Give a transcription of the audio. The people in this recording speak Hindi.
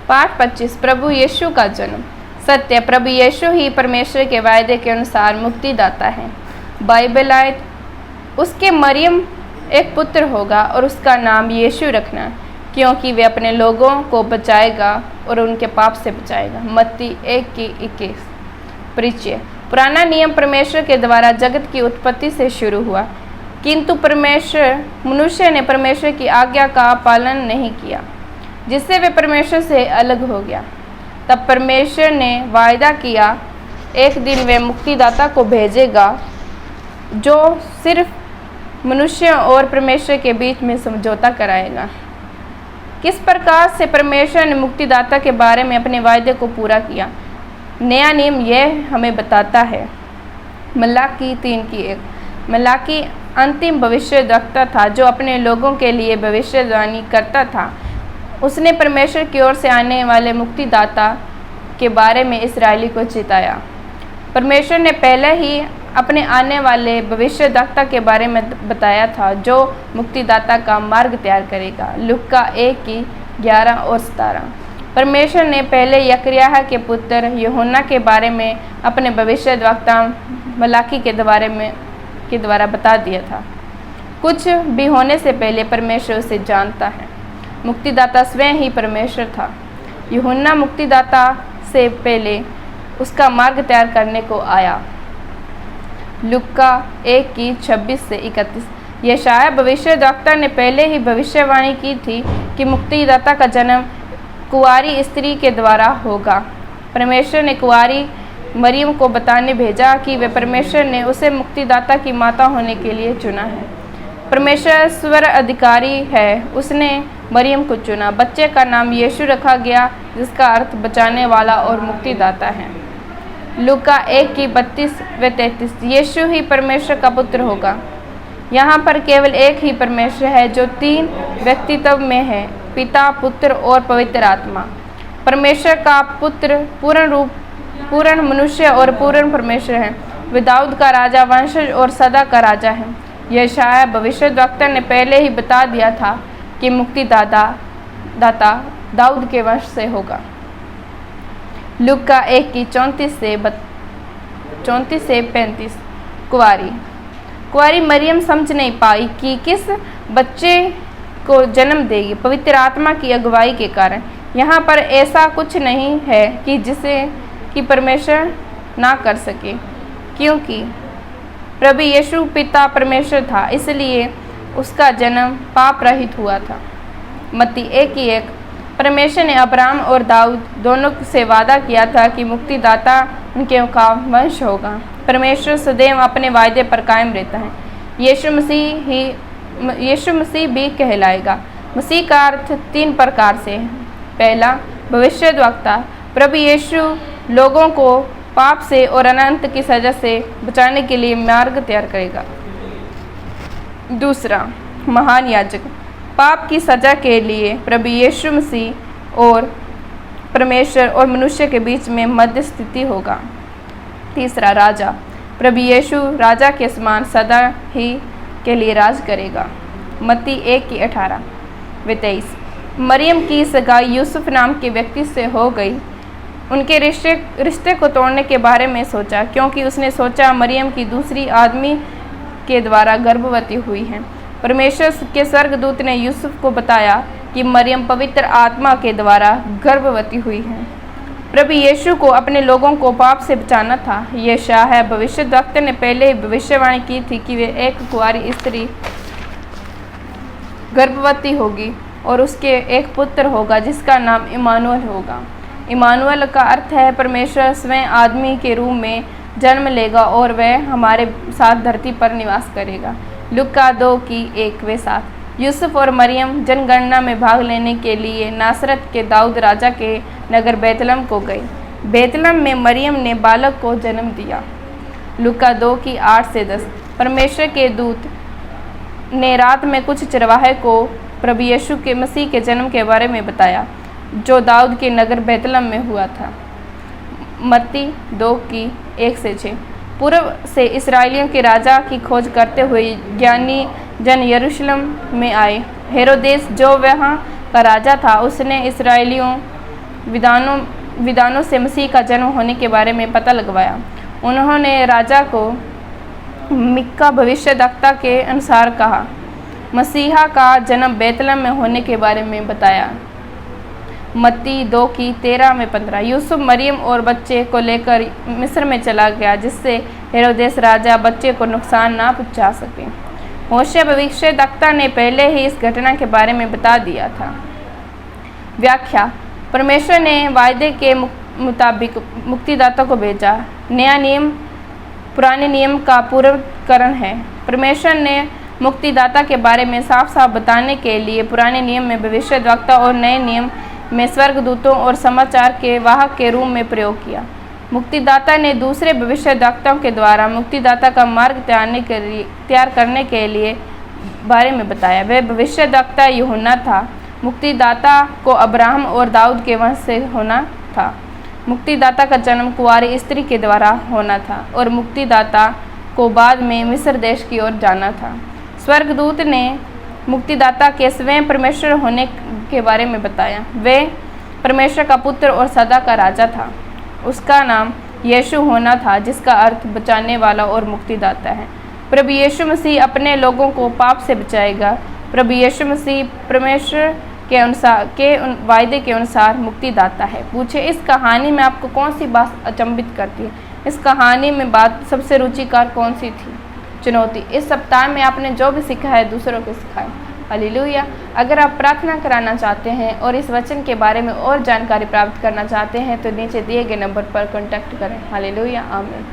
पाठ 25 प्रभु यीशु का जन्म। सत्य, प्रभु यीशु ही परमेश्वर के वायदे के अनुसार मुक्तिदाता है। बाइबल आयत, उसके मरियम एक पुत्र होगा और उसका नाम यीशु रखना, क्योंकि वे अपने लोगों को बचाएगा और उनके पाप से बचाएगा। मत्ती 1:21। परिचय, पुराना नियम परमेश्वर के द्वारा जगत की उत्पत्ति से शुरू हुआ, किंतु मनुष्य ने परमेश्वर की आज्ञा का पालन नहीं किया, जिससे वे परमेश्वर से अलग हो गया। तब परमेश्वर ने वायदा किया, एक दिन वे मुक्तिदाता को भेजेगा जो सिर्फ मनुष्य और परमेश्वर के बीच में समझौता कराएगा। किस प्रकार से परमेश्वर ने मुक्तिदाता के बारे में अपने वायदे को पूरा किया, नया नियम यह हमें बताता है। मलाकी 3:1। मलाकी अंतिम भविष्यद्वक्ता था जो अपने लोगों के लिए भविष्यवाणी करता था। उसने परमेश्वर की ओर से आने वाले मुक्तिदाता के बारे में इस्राएली को चिताया। परमेश्वर ने पहले ही अपने आने वाले भविष्यद्वक्ता के बारे में बताया था जो मुक्तिदाता का मार्ग तैयार करेगा। लूका 1:11 और 17। परमेश्वर ने पहले यकर्याह के पुत्र यूहन्ना के बारे में अपने भविष्यद्वक्ता मलाकी के द्वारा बता दिया था। कुछ भी होने से पहले परमेश्वर उसे जानता है। मुक्तिदाता स्वयं ही परमेश्वर था। यूहन्ना मुक्तिदाता से पहले उसका मार्ग तैयार करने को आया। लूका 1:26-31। यशायाह भविष्यद्वक्ता ने पहले ही भविष्यवाणी की थी कि मुक्तिदाता का जन्म कुंवारी स्त्री के द्वारा होगा। परमेश्वर ने कुंवारी मरियम को बताने भेजा कि वे परमेश्वर ने उसे मुक्तिदाता की माता होने के लिए चुना है। परमेश्वर स्वर अधिकारी है, उसने मरियम को चुना। बच्चे का नाम यीशु रखा गया, जिसका अर्थ बचाने वाला और मुक्तिदाता है। लूका 1:32-33। यीशु ही परमेश्वर का पुत्र होगा। यहाँ पर केवल एक ही परमेश्वर है जो 3 व्यक्तित्व में है, पिता, पुत्र और पवित्र आत्मा। परमेश्वर का पुत्र पूर्ण मनुष्य और पूर्ण परमेश्वर है। वे दाऊद का राजा वंशज और सदा का राजा है। यशायाह भविष्यद्वक्ता ने पहले ही बता दिया था कि मुक्तिदाता दाऊद के वंश से होगा। लूका 1:34-35। कुंवारी मरियम समझ नहीं पाई कि किस बच्चे को जन्म देगी। पवित्र आत्मा की अगुवाई के कारण यहाँ पर ऐसा कुछ नहीं है कि परमेश्वर ना कर सके, क्योंकि प्रभु यीशु पिता परमेश्वर था, इसलिए उसका जन्म पाप रहित हुआ था। मत्ती 1:1। परमेश्वर ने अब्राहम और दाऊद दोनों से वादा किया था कि मुक्तिदाता उनके का वंश होगा। परमेश्वर सदैव अपने वायदे पर कायम रहता है। यीशु मसीह भी कहलाएगा। मसीह का अर्थ 3 प्रकार से है। पहला, भविष्यद्वक्ता। प्रभु यीशु लोगों को पाप से और अनंत की सजा से बचाने के लिए मार्ग तैयार करेगा। दूसरा, महान याजक। पाप की सजा के लिए प्रभु यीशु मसीह और परमेश्वर और मनुष्य के बीच में मध्यस्थिति होगा। तीसरा, राजा। प्रभु यीशु राजा के समान सदा ही के लिए राज करेगा। मत्ती 1:18-23। मरियम की सगाई यूसुफ नाम के व्यक्ति से हो गई। उनके रिश्ते को तोड़ने के बारे में सोचा, क्योंकि उसने सोचा मरियम की दूसरी आदमी के द्वारा गर्भवती हुई है। परमेश्वर के स्वर्गदूत ने यूसुफ को बताया कि मरियम पवित्र आत्मा के द्वारा गर्भवती हुई है। प्रभु यीशु को अपने लोगों को पाप से बचाना था। यशायाह भविष्यद्वक्ता ने पहले ही भविष्यवाणी की थी कि वे एक कुंवारी स्त्री गर्भवती होगी और उसके एक पुत्र होगा जिसका नाम इमानुएल होगा। इमानुएल का अर्थ है परमेश्वर स्वयं आदमी के रूप में जन्म लेगा और वह हमारे साथ धरती पर निवास करेगा। लूका 2:1-7। यूसुफ और मरियम जनगणना में भाग लेने के लिए नासरत के दाऊद राजा के नगर बैतलहम को गए। बैतलहम में मरियम ने बालक को जन्म दिया। लूका 2:8-10। परमेश्वर के दूत ने रात में कुछ चरवाहे को प्रभु यीशु के मसीह के जन्म के बारे में बताया, जो दाऊद के नगर बैतलहम में हुआ था। मत्ती 2:1-6। पूर्व से इस्राएलियों के राजा की खोज करते हुए ज्ञानी जन यरूशलेम में आए। हेरोदेस जो वहाँ का राजा था, उसने इस्राएलियों विधानों से मसीह का जन्म होने के बारे में पता लगवाया। उन्होंने राजा को मिक्का भविष्यद्वक्ता के अनुसार कहा, मसीहा का जन्म बैतलहम में होने के बारे में बताया। मत्ती 2:13-15। यूसुफ मरियम और बच्चे को लेकर मिस्र में चला गया, जिससे हेरोदेस राजा बच्चे को नुकसान ना पहुंचा सके। होशे भविष्यद्वक्ता ने पहले ही इस घटना के बारे में बता दिया था। व्याख्या: परमेश्वर ने वायदे के मुताबिक मुक्तिदाता को भेजा। नया नियम पुराने नियम का पूर्वकरण है। परमेश्वर ने मुक्तिदाता के बारे में साफ साफ बताने के लिए पुराने नियम में भविष्यद्वक्ता और नए नियम में स्वर्गदूतों और समाचार के वाहक के रूप में प्रयोग किया। मुक्तिदाता ने दूसरे भविष्यद्वक्ताओं के द्वारा मुक्तिदाता का मार्ग तैयार करने के लिए बारे में बताया। वह भविष्यद्वक्ता यूहन्ना था। मुक्तिदाता को अब्राहम और दाऊद के वंश से होना था। मुक्तिदाता का जन्म कुंवारी स्त्री के द्वारा होना था और मुक्तिदाता को बाद में मिस्र देश की ओर जाना था। स्वर्गदूत ने मुक्तिदाता के स्वयं परमेश्वर होने के बारे में बताया। वे परमेश्वर का पुत्र और सदा का राजा था। उसका नाम यीशु होना था, जिसका अर्थ बचाने वाला और मुक्तिदाता है। प्रभु यीशु मसीह अपने लोगों को पाप से बचाएगा। प्रभु यीशु मसीह परमेश्वर के वायदे के अनुसार मुक्तिदाता है। पूछे, इस कहानी में आपको कौन सी बात अचंभित करती है? इस कहानी में बात सबसे रुचिकर कौन सी थी? चुनौती: इस सप्ताह में आपने जो भी सीखा है दूसरों को सिखाएं। हालेलुया। अगर आप प्रार्थना कराना चाहते हैं और इस वचन के बारे में और जानकारी प्राप्त करना चाहते हैं तो नीचे दिए गए नंबर पर कॉन्टैक्ट करें। हालेलुया। आमीन।